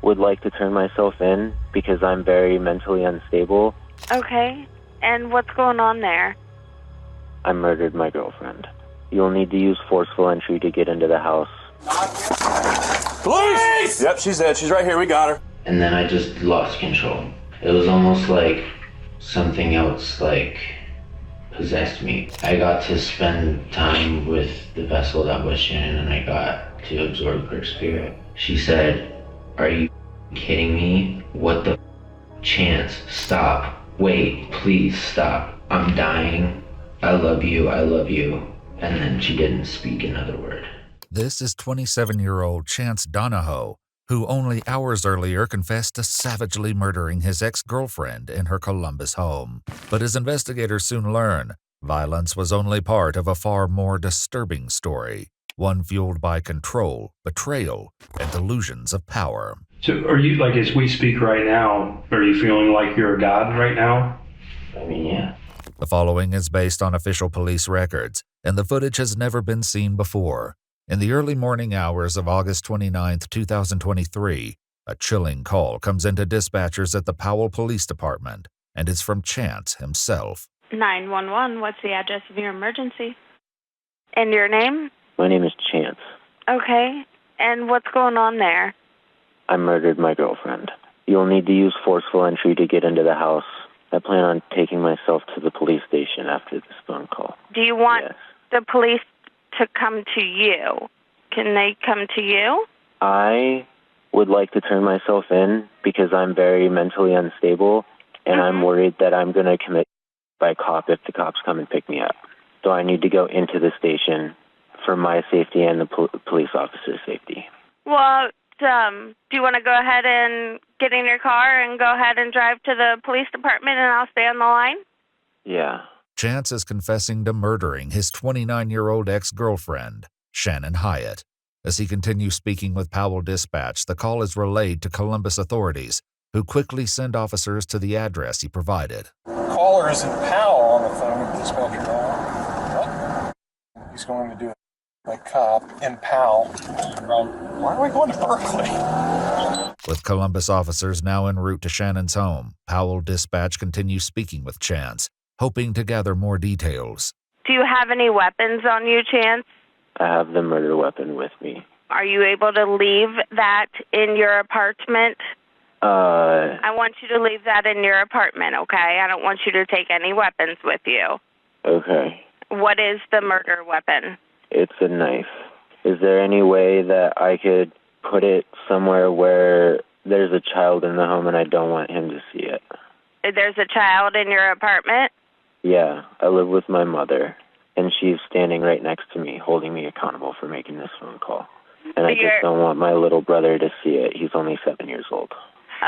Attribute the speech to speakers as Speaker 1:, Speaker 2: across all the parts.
Speaker 1: would like to turn myself in because I'm very mentally unstable.
Speaker 2: Okay. And what's going on there?
Speaker 1: I murdered my girlfriend. You'll need to use forceful entry to get into the house.
Speaker 3: Police! Yep, she's dead. She's right here. We got her.
Speaker 4: And then I just lost control. It was almost like something else, possessed me. I got to spend time with the vessel that was Shannon, and I got to absorb her spirit. She said, "Are you kidding me? What the Chance? Stop. Wait, please stop. I'm dying. I love you. I love you." And then she didn't speak another word.
Speaker 5: This is 27-year-old Chance Donohoe, who only hours earlier confessed to savagely murdering his ex-girlfriend in her Columbus home. But as investigators soon learn, violence was only part of a far more disturbing story, one fueled by control, betrayal, and delusions of power.
Speaker 6: So are you, as we speak right now, are you feeling like you're a god right now?
Speaker 4: I mean, yeah.
Speaker 5: The following is based on official police records, and the footage has never been seen before. In the early morning hours of August 29, 2023, a chilling call comes into dispatchers at the Powell Police Department, and it's from Chance himself.
Speaker 2: 911, what's the address of your emergency? And your name?
Speaker 1: My name is Chance.
Speaker 2: Okay. And what's going on there?
Speaker 1: I murdered my girlfriend. You'll need to use forceful entry to get into the house. I plan on taking myself to the police station after this phone call.
Speaker 2: Do you want
Speaker 1: Yes.
Speaker 2: the police to come to you? Can they come to you?
Speaker 1: I would like to turn myself in because I'm very mentally unstable, and I'm worried that I'm going to commit by cop if the cops come and pick me up. So I need to go into the station for my safety and the police officer's safety.
Speaker 2: Well, do you want to go ahead and get in your car and go ahead and drive to the police department, and I'll stay on the line?
Speaker 1: Yeah.
Speaker 5: Chance is confessing to murdering his 29-year-old ex-girlfriend, Shannon Hyatt. As he continues speaking with Powell Dispatch, the call is relayed to Columbus authorities, who quickly send officers to the address he provided.
Speaker 3: Caller is in Powell on the phone with dispatcher now. What? He's going to do it. A cop in Powell. Why are we going to Berkeley?
Speaker 5: With Columbus officers now en route to Shannon's home, Powell Dispatch continues speaking with Chance, hoping to gather more details.
Speaker 2: Do you have any weapons on you, Chance?
Speaker 1: I have the murder weapon with me.
Speaker 2: Are you able to leave that in your apartment? I want you to leave that in your apartment, okay? I don't want you to take any weapons with you.
Speaker 1: Okay.
Speaker 2: What is the murder weapon?
Speaker 1: It's a knife. Is there any way that I could put it somewhere where there's a child in the home and I don't want him to see it?
Speaker 2: There's a child in your apartment?
Speaker 1: Yeah, I live with my mother, and she's standing right next to me, holding me accountable for making this phone call. And I just don't want my little brother to see it. He's only 7 years old.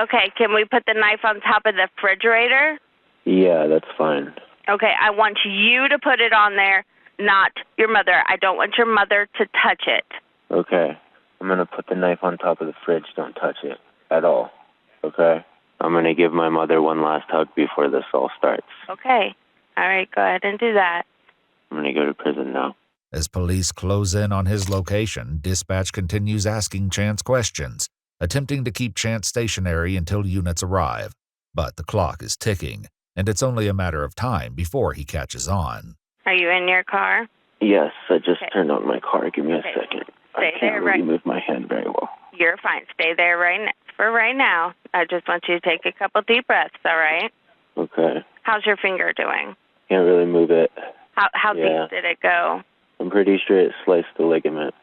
Speaker 2: Okay, can we put the knife on top of the refrigerator?
Speaker 1: Yeah, that's fine.
Speaker 2: Okay, I want you to put it on there, not your mother. I don't want your mother to touch it.
Speaker 1: Okay. I'm going to put the knife on top of the fridge. Don't touch it at all. Okay? I'm going to give my mother one last hug before this all starts.
Speaker 2: Okay. All right, go ahead and do that.
Speaker 1: I'm going to go to prison now.
Speaker 5: As police close in on his location, dispatch continues asking Chance questions, attempting to keep Chance stationary until units arrive. But the clock is ticking, and it's only a matter of time before he catches on.
Speaker 2: Are you in your car?
Speaker 1: Yes, I just turned on my car. Give me a second.
Speaker 2: Stay
Speaker 1: I
Speaker 2: there,
Speaker 1: can't really move my hand very well.
Speaker 2: You're fine. Stay there for right now. I just want you to take a couple deep breaths, all right?
Speaker 1: Okay.
Speaker 2: How's your finger doing?
Speaker 1: Can't really move it.
Speaker 2: How deep did it go?
Speaker 1: I'm pretty sure it sliced the ligament.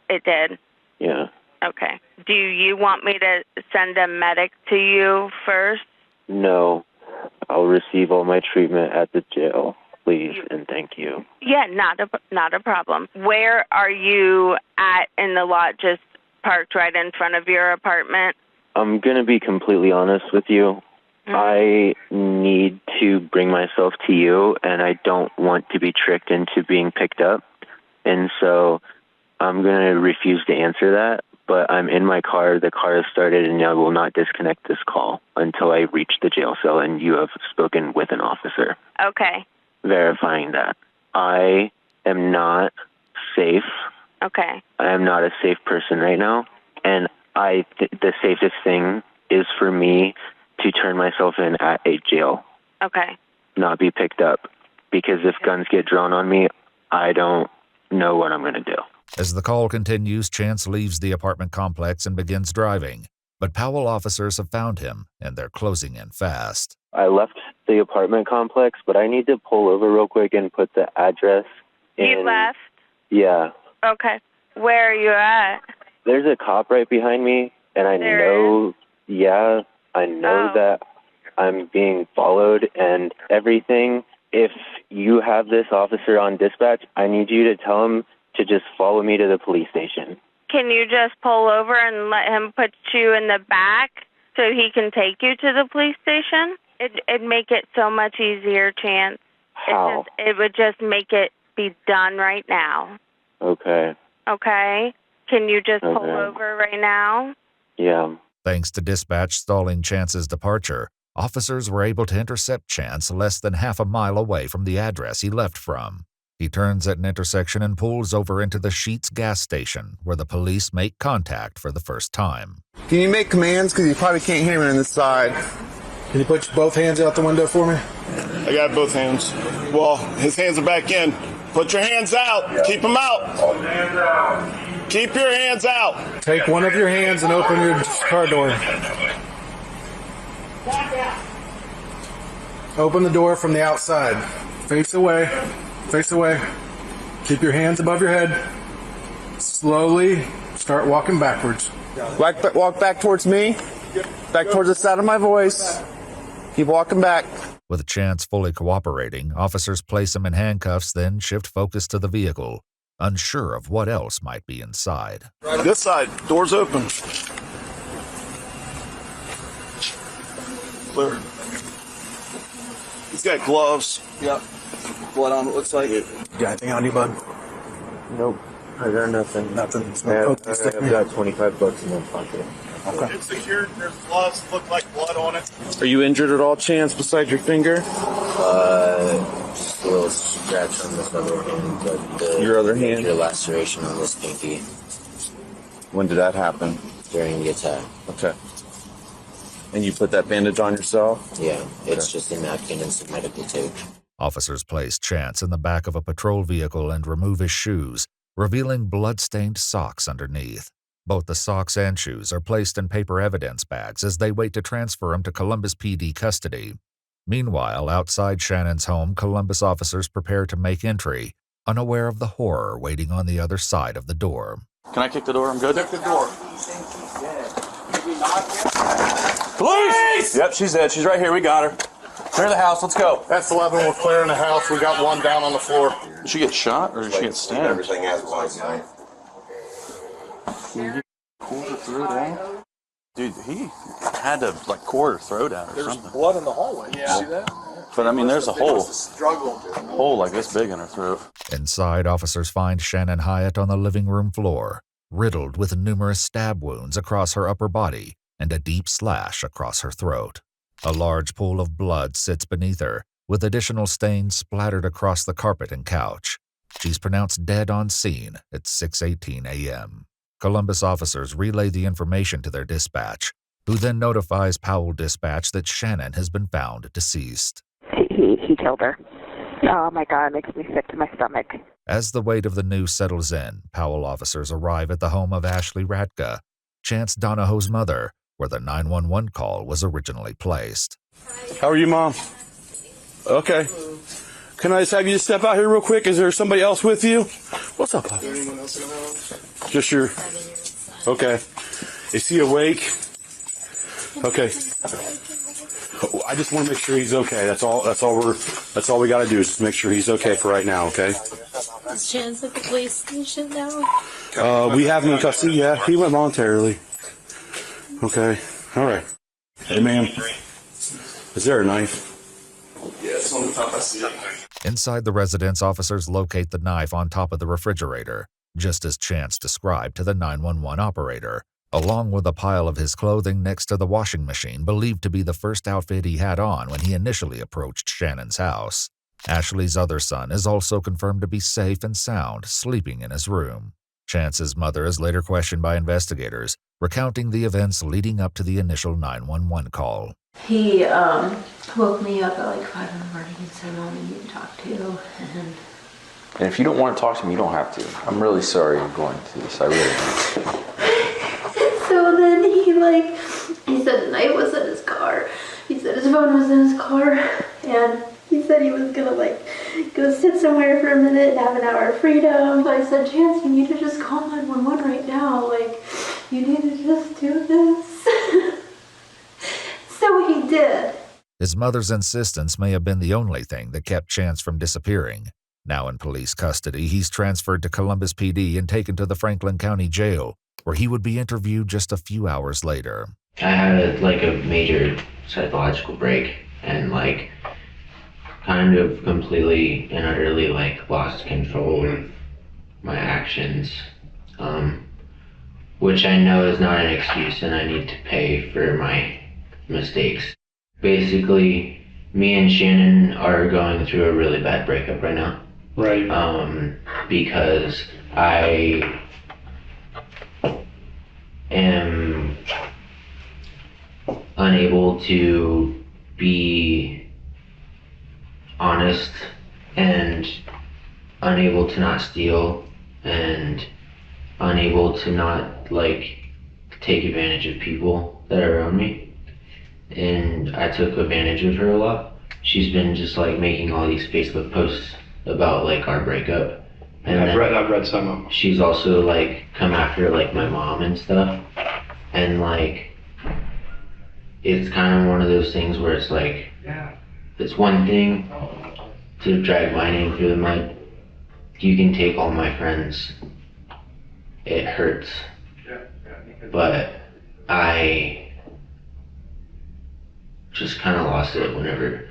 Speaker 2: It did?
Speaker 1: Yeah.
Speaker 2: Okay. Do you want me to send a medic to you first?
Speaker 1: No. I'll receive all my treatment at the jail, please, and thank you.
Speaker 2: Yeah, not a problem. Where are you at in the lot, just parked right in front of your apartment?
Speaker 1: I'm going to be completely honest with you. I need to bring myself to you, and I don't want to be tricked into being picked up. And so I'm going to refuse to answer that, but I'm in my car. The car has started, and I will not disconnect this call until I reach the jail cell and you have spoken with an officer.
Speaker 2: Okay.
Speaker 1: Verifying that. I am not safe.
Speaker 2: Okay.
Speaker 1: I am not a safe person right now, and the safest thing is for me to turn myself in at a jail.
Speaker 2: Okay.
Speaker 1: Not be picked up. Because if guns get drawn on me, I don't know what I'm going to do.
Speaker 5: As the call continues, Chance leaves the apartment complex and begins driving. But Powell officers have found him, and they're closing in fast.
Speaker 1: I left the apartment complex, but I need to pull over real quick and put the address in.
Speaker 2: You left?
Speaker 1: Yeah.
Speaker 2: Okay. Where are you at?
Speaker 1: There's a cop right behind me, and I know that I'm being followed and everything. If you have this officer on dispatch, I need you to tell him to just follow me to the police station.
Speaker 2: Can you just pull over and let him put you in the back so he can take you to the police station? It'd make it so much easier, Chance.
Speaker 1: How?
Speaker 2: It would just make it be done right now.
Speaker 1: Okay.
Speaker 2: Okay? Can you just pull over right now?
Speaker 1: Yeah.
Speaker 5: Thanks to dispatch stalling Chance's departure, officers were able to intercept Chance less than half a mile away from the address he left from. He turns at an intersection and pulls over into the Sheetz gas station, where the police make contact for the first time.
Speaker 7: Can you make commands? Because you probably can't hear me on this side.
Speaker 8: Can you put both hands out the window for me?
Speaker 9: I got both hands. Well, his hands are back in. Put your hands out. Yeah. Keep them out. Hands out. Keep your hands out.
Speaker 8: Take one of your hands and open your car door. Open the door from the outside. Face away. Face away. Keep your hands above your head. Slowly start walking backwards.
Speaker 7: Walk back towards me. Back towards the sound of my voice. Keep walking back.
Speaker 5: With Chance fully cooperating, officers place him in handcuffs, then shift focus to the vehicle, unsure of what else might be inside.
Speaker 9: This side, doors open. Clear. He's got gloves.
Speaker 7: Yep. Blood on it looks like.
Speaker 8: You got anything on you, bud?
Speaker 1: Nope. I got nothing.
Speaker 8: Nothing.
Speaker 1: I've got $25 in my pocket.
Speaker 8: Okay.
Speaker 9: It's secured. There's gloves. Look like blood on it.
Speaker 7: Are you injured at all, Chance, besides your finger?
Speaker 4: Just a little scratch on this other hand, but
Speaker 7: your other hand?
Speaker 4: Your laceration on this pinky.
Speaker 7: When did that happen?
Speaker 4: During the attack.
Speaker 7: Okay. And you put that bandage on yourself?
Speaker 4: Yeah, it's just a napkin and some medical tape.
Speaker 5: Officers place Chance in the back of a patrol vehicle and remove his shoes, revealing blood-stained socks underneath. Both the socks and shoes are placed in paper evidence bags as they wait to transfer him to Columbus PD custody. Meanwhile, outside Shannon's home, Columbus officers prepare to make entry, unaware of the horror waiting on the other side of the door.
Speaker 9: Can I kick the door? I'm good.
Speaker 3: Kick the door.
Speaker 9: Police!
Speaker 3: Yep, she's dead. She's right here. We got her. Clear the house. Let's go. That's 11. We're clearing the house. We got one down on the floor.
Speaker 9: Did she get shot or did she get stabbed?
Speaker 10: Everything has one knife.
Speaker 9: Pulled her throat out? Dude, he had to like core her throat out or something.
Speaker 3: There's blood in the hallway. You see that?
Speaker 9: But I mean, there's a hole like this big in her throat.
Speaker 5: Inside, officers find Shannon Hyatt on the living room floor, riddled with numerous stab wounds across her upper body and a deep slash across her throat. A large pool of blood sits beneath her, with additional stains splattered across the carpet and couch. She's pronounced dead on scene at 6:18 a.m. Columbus officers relay the information to their dispatch, who then notifies Powell Dispatch that Shannon has been found deceased.
Speaker 11: He killed her. Oh my God, it makes me sick to my stomach.
Speaker 5: As the weight of the news settles in, Powell officers arrive at the home of Ashley Ratka, Chance Donohoe's mother, where the 911 call was originally placed.
Speaker 9: How are you, Mom? Okay. Can I just have you just step out here real quick? Is there somebody else with you? What's up, Pop? Just your... Okay. Is he awake? Okay. I just want to make sure he's okay. That's all we got to do is just make sure he's okay for right now, okay?
Speaker 12: Is Chance at the police station now?
Speaker 9: We have him in custody, yeah. He went voluntarily. Okay. All right. Hey, ma'am. Is there a knife?
Speaker 10: Yes, on the top I see it.
Speaker 5: Inside the residence, officers locate the knife on top of the refrigerator, just as Chance described to the 911 operator, along with a pile of his clothing next to the washing machine believed to be the first outfit he had on when he initially approached Shannon's house. Ashley's other son is also confirmed to be safe and sound, sleeping in his room. Chance's mother is later questioned by investigators, recounting the events leading up to the initial 911 call.
Speaker 12: He woke me up at like 5 in the morning and said, "Mom, I need to talk to you."
Speaker 13: And if you don't want to talk to me, you don't have to. I'm really sorry you're going through this. I really am.
Speaker 12: So then he said the knife was in his car. He said his phone was in his car. And he said he was going to go sit somewhere for a minute and have an hour of freedom. I said, "Chance, you need to just call 911 right now. You need to just do this." So he did.
Speaker 5: His mother's insistence may have been the only thing that kept Chance from disappearing. Now in police custody, he's transferred to Columbus PD and taken to the Franklin County Jail, where he would be interviewed just a few hours later.
Speaker 4: I had a major psychological break and kind of completely and utterly lost control of my actions, which I know is not an excuse, and I need to pay for my mistakes. Basically, me and Shannon are going through a really bad breakup right now.
Speaker 6: Right.
Speaker 4: Because I am unable to be honest and unable to not steal and unable to not take advantage of people that are around me. And I took advantage of her a lot. She's been just making all these Facebook posts about our breakup. And
Speaker 6: I've read some of them.
Speaker 4: She's also come after my mom and stuff. And it's kind of one of those things where it's it's one thing to drag my name through the mud. You can take all my friends. It hurts. But I just kind of lost it whenever.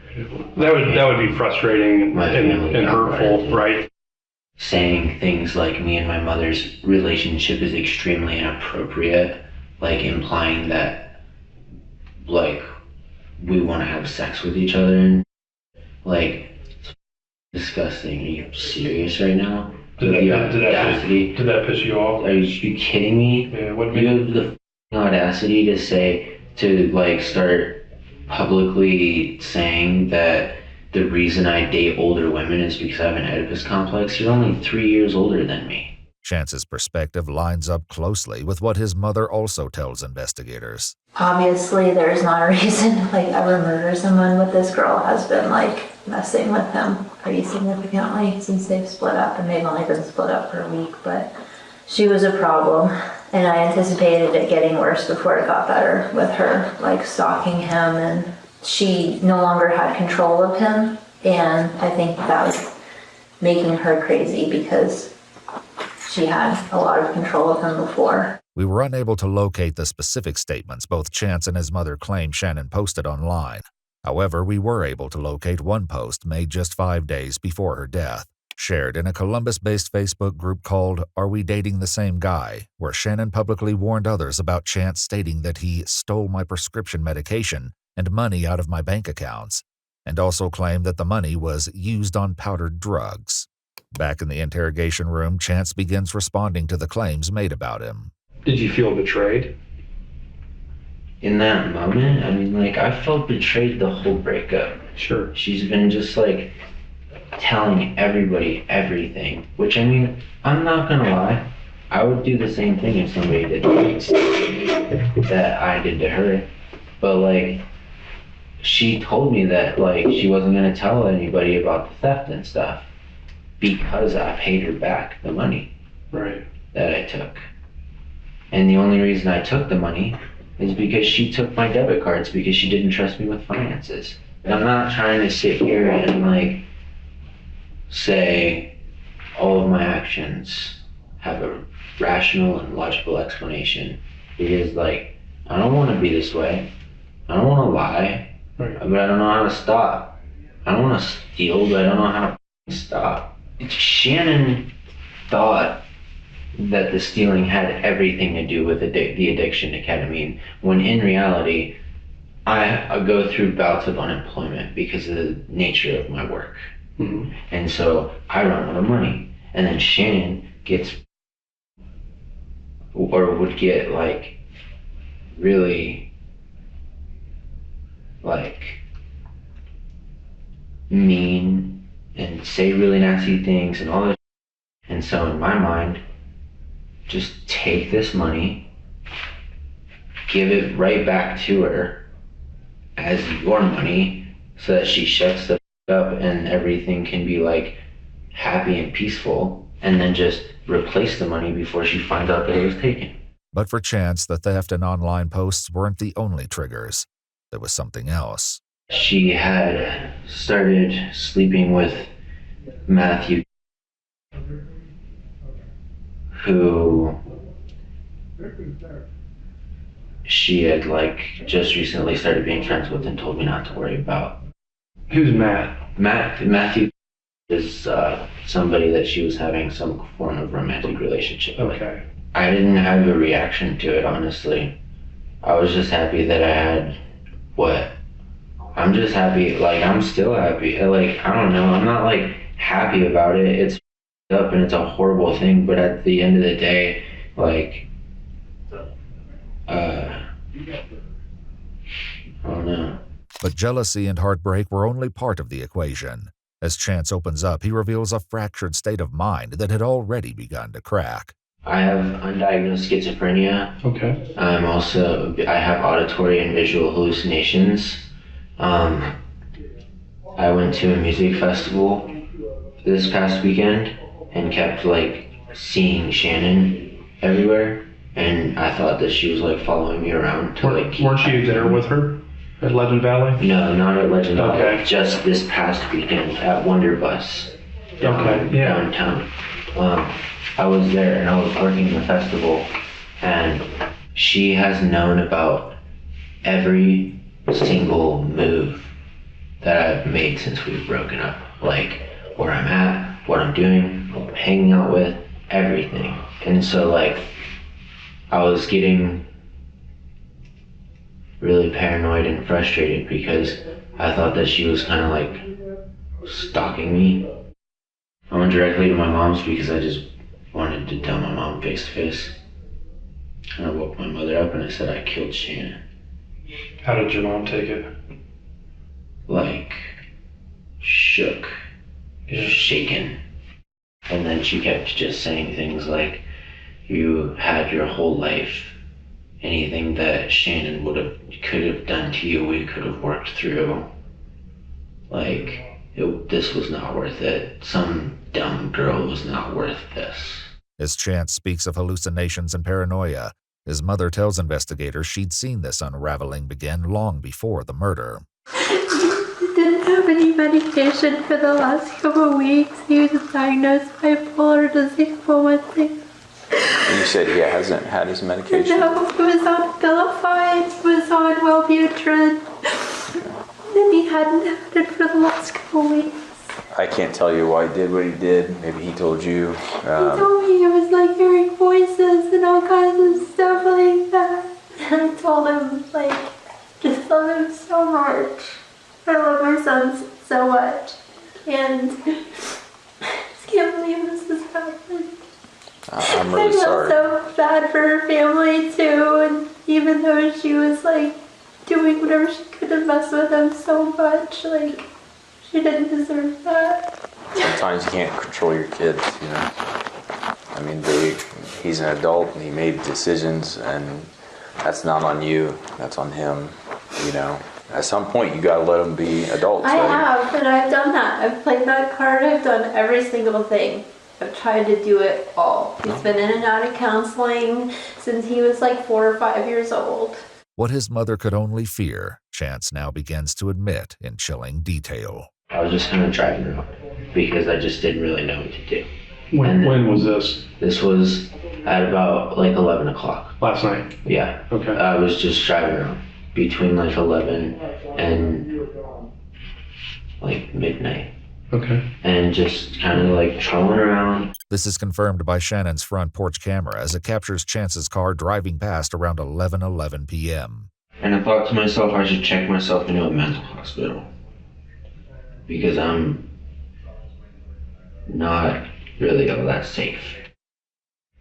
Speaker 6: That would be frustrating and hurtful, right?
Speaker 4: Saying things like me and my mother's relationship is extremely inappropriate, implying that we want to have sex with each other, and it's disgusting. Are you serious right now?
Speaker 6: Did that piss you off?
Speaker 4: Are you kidding me?
Speaker 6: Yeah, what
Speaker 4: you have the audacity to start publicly saying that the reason I date older women is because I have an Oedipus complex. You're only 3 years older than me.
Speaker 5: Chance's perspective lines up closely with what his mother also tells investigators.
Speaker 12: Obviously, there's not a reason to ever murder someone, but this girl has been messing with him pretty significantly since they've split up, and they've only been split up for a week, but she was a problem. And I anticipated it getting worse before it got better with her, stalking him, and she no longer had control of him. And I think that was making her crazy because she had a lot of control of him before.
Speaker 5: We were unable to locate the specific statements both Chance and his mother claim Shannon posted online. However, we were able to locate one post made just 5 days before her death, shared in a Columbus-based Facebook group called Are We Dating the Same Guy?, where Shannon publicly warned others about Chance, stating that he stole my prescription medication and money out of my bank accounts, and also claimed that the money was used on powdered drugs. Back in the interrogation room, Chance begins responding to the claims made about him.
Speaker 6: Did you feel betrayed?
Speaker 4: In that moment, I felt betrayed the whole breakup.
Speaker 6: Sure.
Speaker 4: She's been just telling everybody everything, which I'm not gonna lie, I would do the same thing if somebody did that I did to her. But she told me that she wasn't gonna tell anybody about the theft and stuff because I paid her back the money that I took. And the only reason I took the money is because she took my debit cards because she didn't trust me with finances. And I'm not trying to sit here and say all of my actions have a rational and logical explanation, because I don't want to be this way. I don't want to lie, but I don't know how to stop. I don't want to steal, but I don't know how to stop. Shannon thought that the stealing had everything to do with the addiction to ketamine, when in reality, I go through bouts of unemployment because of the nature of my work. Mm-hmm. And so I run out of money. And then Shannon gets or would get like really like mean and say really nasty things and all this. And so in my mind, just take this money, give it right back to her as your money so that she shuts the up and everything can be like happy and peaceful, and then just replace the money before she finds out that it was taken.
Speaker 5: But for Chance, the theft and online posts weren't the only triggers. There was something else.
Speaker 4: She had started sleeping with Matthew, who she had like just recently started being friends with and told me not to worry about.
Speaker 6: Who's Matt?
Speaker 4: Matthew is somebody that she was having some form of romantic relationship with.
Speaker 6: Okay.
Speaker 4: I didn't have a reaction to it, honestly. I was just happy that I had what? I'm just happy, like I'm still happy. Like, I don't know, I'm not like happy about it. It's up and it's a horrible thing, but at the end of the day, like, I don't know.
Speaker 5: But jealousy and heartbreak were only part of the equation. As Chance opens up, he reveals a fractured state of mind that had already begun to crack.
Speaker 4: I have undiagnosed schizophrenia.
Speaker 6: Okay.
Speaker 4: I have auditory and visual hallucinations. I went to a music festival this past weekend and kept like seeing Shannon everywhere, and I thought that she was like following me around to like.
Speaker 6: Weren't you there with her at Legend Valley?
Speaker 4: No, not at Legend Valley.
Speaker 6: Okay.
Speaker 4: Just this past weekend at Wonder Bus. Downtown. I was there and I was working the festival, and she has known about every single move that I've made since we've broken up. Like where I'm at, what I'm doing, who I'm hanging out with, everything. And so like I was getting really paranoid and frustrated because I thought that she was kind of like stalking me. I went directly to my mom's because I just wanted to tell my mom face to face. And I woke my mother up and I said I killed Shannon.
Speaker 6: How did your mom take it?
Speaker 4: Like, shook, shaken. And then she kept just saying things like, you had your whole life. Anything that Shannon could have done to you, we could have worked through. Like, this was not worth it. Some dumb girl was not worth this.
Speaker 5: As Chance speaks of hallucinations and paranoia, his mother tells investigators she'd seen this unraveling begin long before the murder.
Speaker 14: He didn't have any medication for the last couple of weeks. He was diagnosed bipolar disease for one thing.
Speaker 13: And you said he hasn't had his medication?
Speaker 14: No, he was on Abilify, he was on Wellbutrin, and he hadn't had it for the last couple of weeks.
Speaker 13: I can't tell you why he did what he did. Maybe he told you.
Speaker 14: He told me it was like hearing voices and all kinds of stuff like that. And I told him, like, just love him so much. I love my son so much. And I just can't believe this is happening.
Speaker 13: I'm really sorry.
Speaker 14: I feel so bad for her family too, and even though she was like doing whatever she could to mess with him so much, like she didn't deserve that.
Speaker 13: Sometimes you can't control your kids, you know. I mean, he's an adult and he made decisions, and that's not on you, that's on him, you know. At some point, you gotta let them be adults.
Speaker 14: I have, and I've done that. I've played that card. I've done every single thing. I've tried to do it all. He's been in and out of counseling since he was like 4 or 5 years old.
Speaker 5: What his mother could only fear, Chance now begins to admit in chilling detail.
Speaker 4: I was just kind of driving around because I just didn't really know what to do.
Speaker 6: When was this?
Speaker 4: This was at about like 11 o'clock.
Speaker 6: Last night?
Speaker 4: Yeah.
Speaker 6: Okay.
Speaker 4: I was just driving around between like 11 and like midnight.
Speaker 6: Okay.
Speaker 4: And just kind of like trolling around.
Speaker 5: This is confirmed by Shannon's front porch camera as it captures Chance's car driving past around 11:11 p.m.
Speaker 4: And I thought to myself I should check myself into a mental hospital because I'm not really all that safe.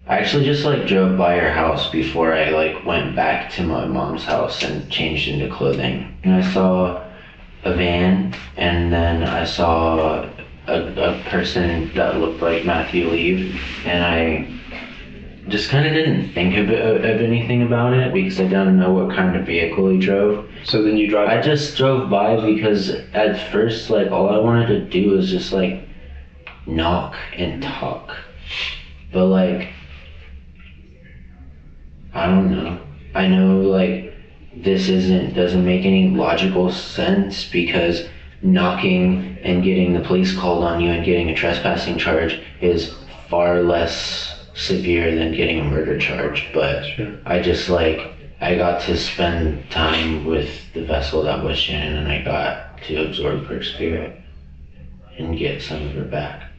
Speaker 4: I actually just like drove by her house before I like went back to my mom's house and changed into clothing. And I saw a van, and then I saw a person that looked like Matthew leave, and I just kind of didn't think of anything about it because I don't know what kind of vehicle he drove.
Speaker 6: So then you drive?
Speaker 4: I just drove by because at first, like, all I wanted to do was just like knock and talk, but like, I don't know. I know like this doesn't make any logical sense because knocking and getting the police called on you and getting a trespassing charge is far less severe than getting a murder charge. But sure. I got to spend time with the vessel that was Shannon, and I got to absorb her spirit and get some of her back.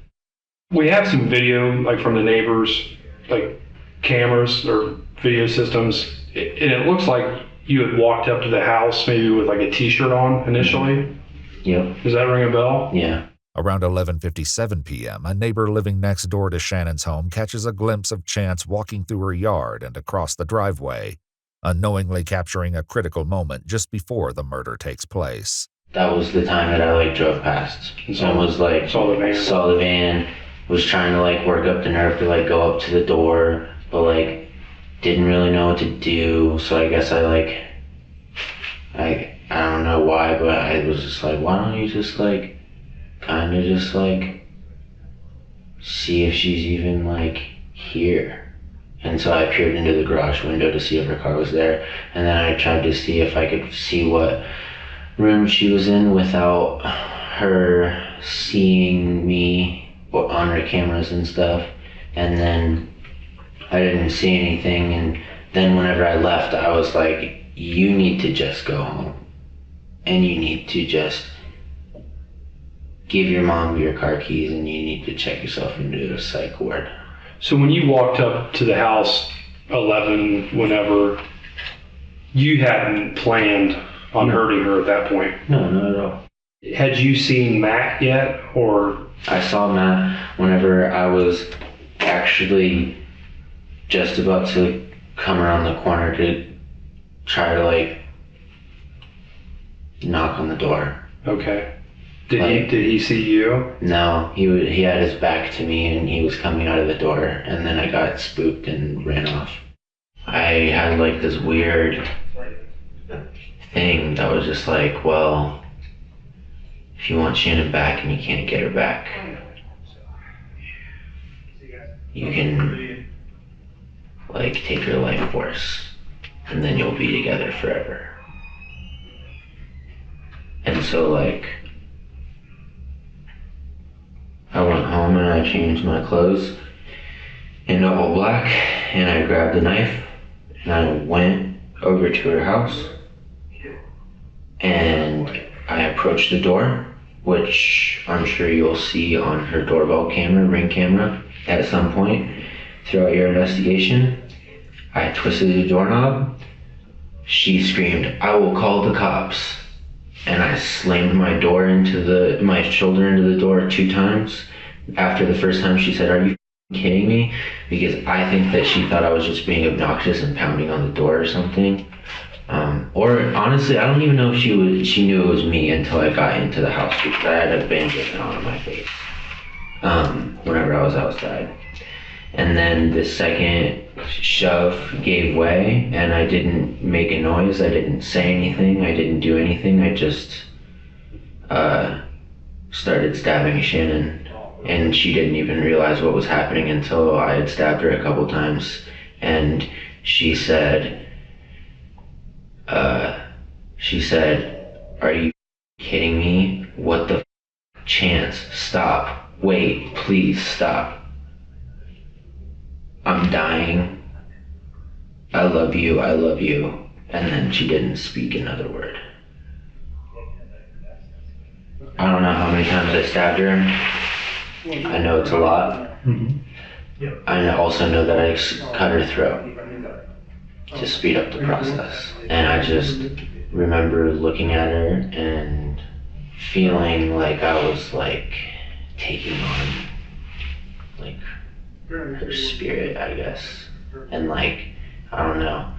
Speaker 6: We have some video, like from the neighbors, like cameras or video systems, and it looks like you had walked up to the house maybe with like a t-shirt on initially.
Speaker 4: Yep.
Speaker 6: Does that ring a bell?
Speaker 4: Yeah.
Speaker 5: Around 11:57 p.m., a neighbor living next door to Shannon's home catches a glimpse of Chance walking through her yard and across the driveway, unknowingly capturing a critical moment just before the murder takes place.
Speaker 4: That was the time that I like drove past and was like, saw the van, was trying to like work up the nerve to like go up to the door, but like didn't really know what to do. So I guess I don't know why, but I was just like, why don't you just like kind of just like see if she's even like here. And so I peered into the garage window to see if her car was there, and then I tried to see if I could see what room she was in without her seeing me on her cameras and stuff. And then I didn't see anything, and then whenever I left, I was like, you need to just go home, and you need to just give your mom your car keys, and you need to check yourself into a psych ward.
Speaker 6: So when you walked up to the house 11, whenever, you hadn't planned on hurting her at that point?
Speaker 4: No, not at all.
Speaker 6: Had you seen Matt yet, or?
Speaker 4: I saw Matt whenever I was actually just about to come around the corner to try to like knock on the door.
Speaker 6: Okay. Did he see you?
Speaker 4: No, he had his back to me and he was coming out of the door, and then I got spooked and ran off. I had like this weird thing that was just like, well, if you want Shannon back and you can't get her back, you can like take her life force and then you'll be together forever. And so like I went home and I changed my clothes into all black, and I grabbed a knife and I went over to her house and I approached the door, which I'm sure you'll see on her doorbell camera, Ring camera, at some point throughout your investigation. I twisted the doorknob. She screamed, "I will call the cops." And I slammed my shoulder into the door 2 times. After the first time she said, "Are you kidding me?" Because I think that she thought I was just being obnoxious and pounding on the door or something. Or honestly, I don't even know if she knew it was me until I got into the house, because I had a bandage on my face whenever I was outside. And then the second shove gave way and I didn't make a noise. I didn't say anything. I didn't do anything. I just started stabbing Shannon, and she didn't even realize what was happening until I had stabbed her a couple times. And she said, "Are you kidding me? What the Chance? Stop. Wait, please stop. I'm dying. I love you, I love you." And then she didn't speak another word. I don't know how many times I stabbed her. I know it's a lot. I also know that I cut her throat to speed up the process. And I just remember looking at her and feeling like I was like taking on like her spirit, I guess. And like, I don't know,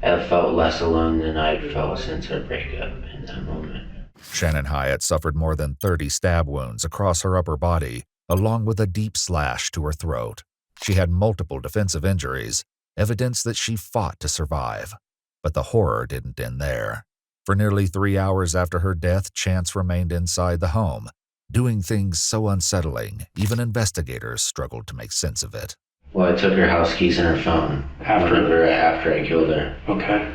Speaker 4: I felt less alone than I'd felt since our breakup in that moment.
Speaker 5: Shannon Hyatt suffered more than 30 stab wounds across her upper body, along with a deep slash to her throat. She had multiple defensive injuries, evidence that she fought to survive. But the horror didn't end there. For nearly 3 hours after her death, Chance remained inside the home, doing things so unsettling, even investigators struggled to make sense of it.
Speaker 4: Well, I took her house keys and her phone after I killed her.
Speaker 6: Okay.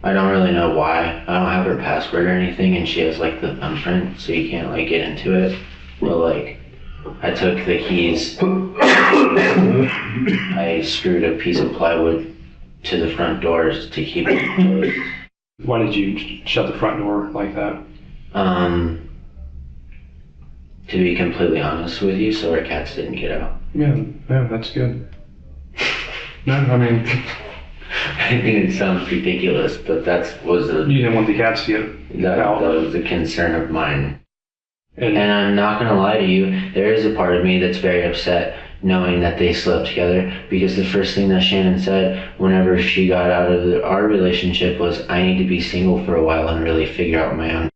Speaker 4: I don't really know why. I don't have her password or anything, and she has like the thumbprint, so you can't like get into it. But like, I took the keys. I screwed a piece of plywood to the front doors to keep it closed.
Speaker 6: Why did you shut the front door like that?
Speaker 4: To be completely honest with you, so our cats didn't get out.
Speaker 6: Yeah, that's good. No, I mean,
Speaker 4: I think it sounds ridiculous, but
Speaker 6: you didn't want the cats to get out.
Speaker 4: That was a concern of mine. And I'm not gonna lie to you, there is a part of me that's very upset knowing that they slept together, because the first thing that Shannon said whenever she got out of our relationship was, I need to be single for a while and really figure out my own.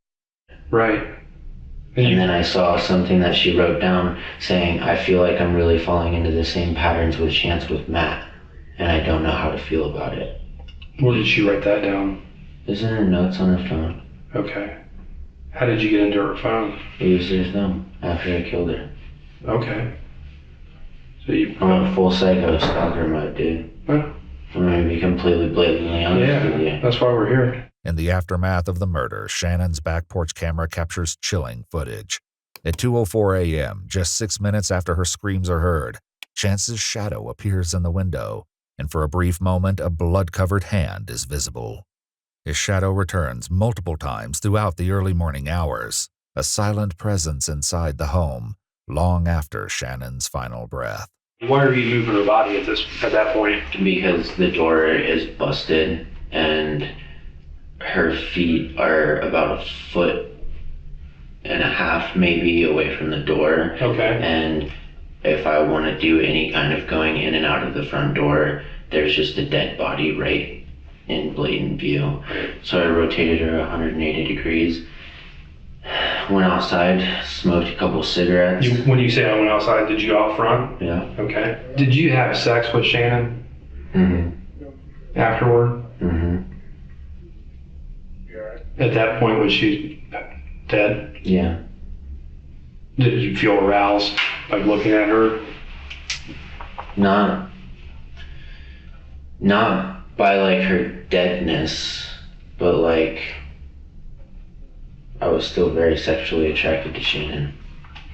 Speaker 6: Right.
Speaker 4: And then I saw something that she wrote down saying, I feel like I'm really falling into the same patterns with Chance with Matt, and I don't know how to feel about it.
Speaker 6: Where did she write that down?
Speaker 4: It's in her notes on her phone.
Speaker 6: Okay. How did you get into her phone?
Speaker 4: I used her thumb after I killed her.
Speaker 6: Okay. So
Speaker 4: I'm a full psycho stalker mode, dude.
Speaker 6: Huh?
Speaker 4: I'm gonna be completely blatantly honest with you.
Speaker 6: That's why we're here.
Speaker 5: In the aftermath of the murder, Shannon's back porch camera captures chilling footage. At 2:04 a.m., just 6 minutes after her screams are heard, Chance's shadow appears in the window, and for a brief moment, a blood-covered hand is visible. His shadow returns multiple times throughout the early morning hours, a silent presence inside the home, long after Shannon's final breath.
Speaker 6: Why are you moving her body at that point?
Speaker 4: Because the door is busted, and her feet are about 1.5 feet maybe away from the door.
Speaker 6: Okay.
Speaker 4: And if I want to do any kind of going in and out of the front door, there's just a dead body right in blatant view. So I rotated her 180 degrees, went outside, smoked a couple cigarettes.
Speaker 6: When you say I went outside, did you go out front?
Speaker 4: Yeah.
Speaker 6: Okay. Did you have sex with Shannon?
Speaker 4: Mm-hmm.
Speaker 6: Afterward?
Speaker 4: Mm-hmm.
Speaker 6: At that point, was she dead?
Speaker 4: Yeah.
Speaker 6: Did you feel aroused, like looking at her?
Speaker 4: Not by like her deadness, but like I was still very sexually attracted to Shannon.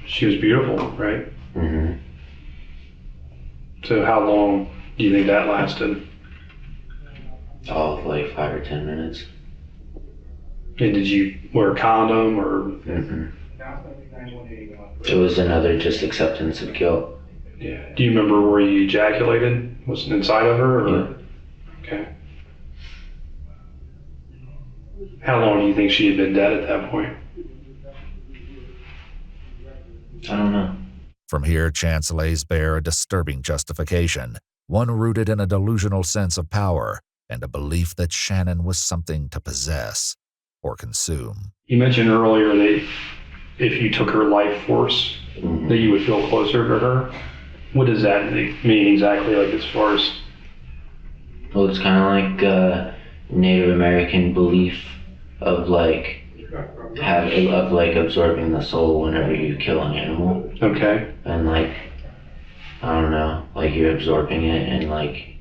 Speaker 6: She was beautiful, right?
Speaker 4: Mm-hmm.
Speaker 6: So how long do you think that lasted?
Speaker 4: All of like 5 or 10 minutes.
Speaker 6: And did you wear a condom or?
Speaker 4: Mm-hmm. It was another just acceptance of guilt.
Speaker 6: Yeah. Do you remember where you ejaculated? Was it inside of her? Or?
Speaker 4: Yeah.
Speaker 6: Okay. How long do you think she had been dead at that point?
Speaker 4: I don't know.
Speaker 5: From here, Chance lays bare a disturbing justification, one rooted in a delusional sense of power and a belief that Shannon was something to possess or consume.
Speaker 6: You mentioned earlier that if you took her life force, that you would feel closer to her. What does that mean exactly, like as far as?
Speaker 4: Well, it's kind of like a Native American belief of like absorbing the soul whenever you kill an animal.
Speaker 6: Okay.
Speaker 4: And like, I don't know, like you're absorbing it and like,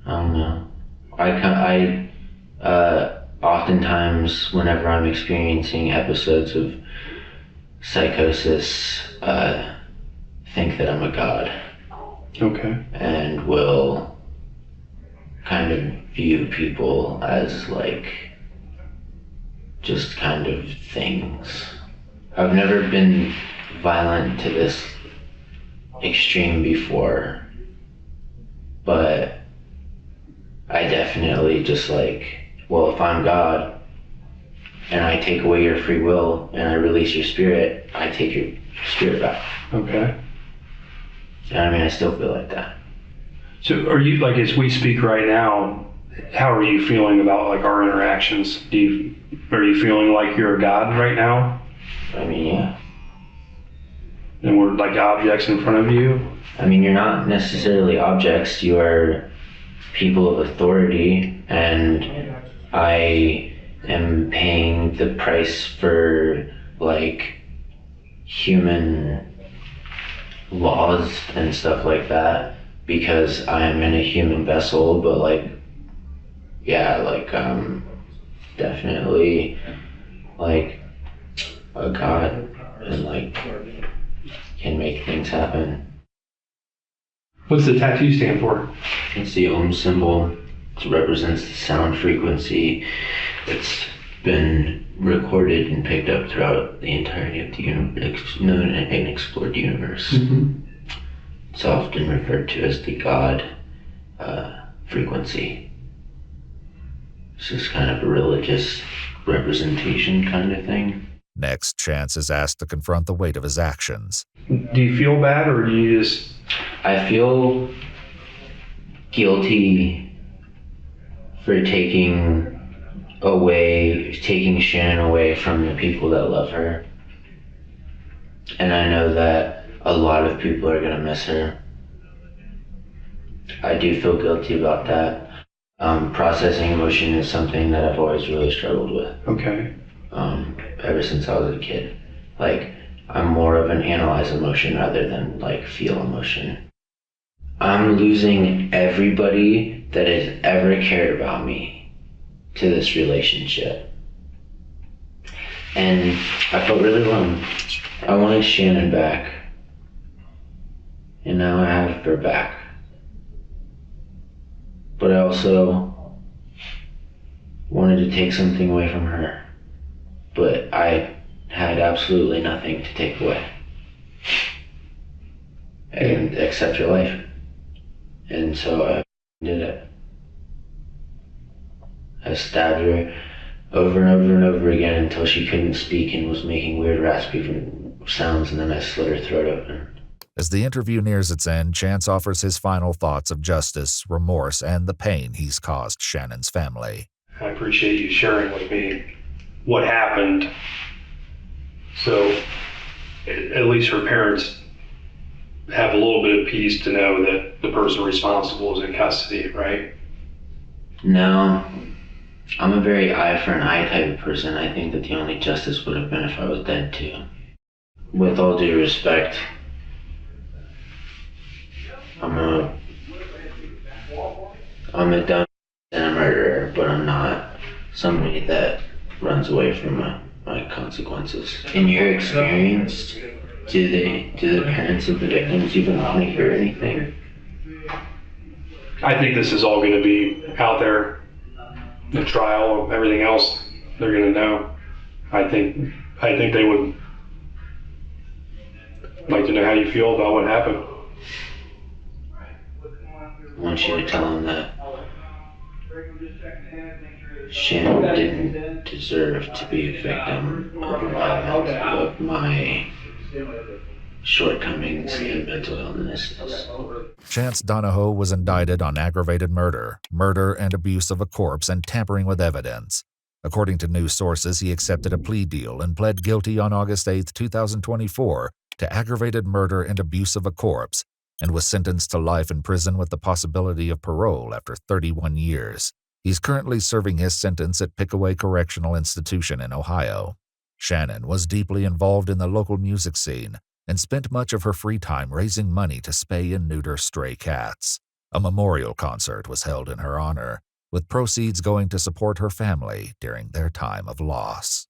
Speaker 4: I don't know. I oftentimes whenever I'm experiencing episodes of psychosis, think that I'm a god.
Speaker 6: Okay.
Speaker 4: And will kind of view people as like just kind of things. I've never been violent to this extreme before, but I definitely just like, well, if I'm God and I take away your free will and I release your spirit, I take your spirit back.
Speaker 6: Okay.
Speaker 4: I mean, I still feel like that.
Speaker 6: So are you, like, as we speak right now, how are you feeling about like our interactions? Are you feeling like you're a god right now?
Speaker 4: I mean, yeah.
Speaker 6: And we're like objects in front of you?
Speaker 4: I mean, you're not necessarily objects, you are people of authority, and I am paying the price for like human laws and stuff like that because I am in a human vessel, but like, yeah, like definitely like a god and like can make things happen.
Speaker 6: What's the tattoo stand for?
Speaker 4: It's the Ohm symbol. It represents the sound frequency. It's been recorded and picked up throughout the entirety of the known and explored universe.
Speaker 6: Mm-hmm.
Speaker 4: It's often referred to as the God frequency. It's just kind of a religious representation kind of thing.
Speaker 5: Next, Chance is asked to confront the weight of his actions.
Speaker 6: Do you feel bad, or do you just...
Speaker 4: I feel guilty for taking Shannon away from the people that love her. And I know that a lot of people are going to miss her. I do feel guilty about that. Processing emotion is something that I've always really struggled with.
Speaker 6: Okay.
Speaker 4: Ever since I was a kid. Like, I'm more of an analyze emotion rather than like feel emotion. I'm losing everybody that has ever cared about me to this relationship. And I felt really alone. I wanted Shannon back. And now I have her back. But I also wanted to take something away from her. But I had absolutely nothing to take away. And except her life. And so I did it. I stabbed her over and over and over again until she couldn't speak and was making weird raspy sounds, and then I slit her throat open.
Speaker 5: As the interview nears its end, Chance offers his final thoughts of justice, remorse, and the pain he's caused Shannon's family.
Speaker 6: I appreciate you sharing with me what happened. So at least her parents have a little bit of peace to know that the person responsible is in custody, right?
Speaker 4: No, I'm a very eye for an eye type of person. I think that the only justice would have been if I was dead too. With all due respect, I'm a dumb and a murderer, but I'm not somebody that runs away from my consequences. In your experience, do the parents of the victims even want to hear anything?
Speaker 6: I think this is all going to be out there. The trial, everything else, they're going to know. I think they would like to know how you feel about what happened.
Speaker 4: I want you to tell them that Shannon didn't deserve to be a victim of my shortcomings and mental illnesses.
Speaker 5: Chance Donohoe was indicted on aggravated murder, murder and abuse of a corpse, and tampering with evidence. According to news sources, he accepted a plea deal and pled guilty on August 8, 2024 to aggravated murder and abuse of a corpse, and was sentenced to life in prison with the possibility of parole after 31 years. He's currently serving his sentence at Pickaway Correctional Institution in Ohio. Shannon was deeply involved in the local music scene and spent much of her free time raising money to spay and neuter stray cats. A memorial concert was held in her honor, with proceeds going to support her family during their time of loss.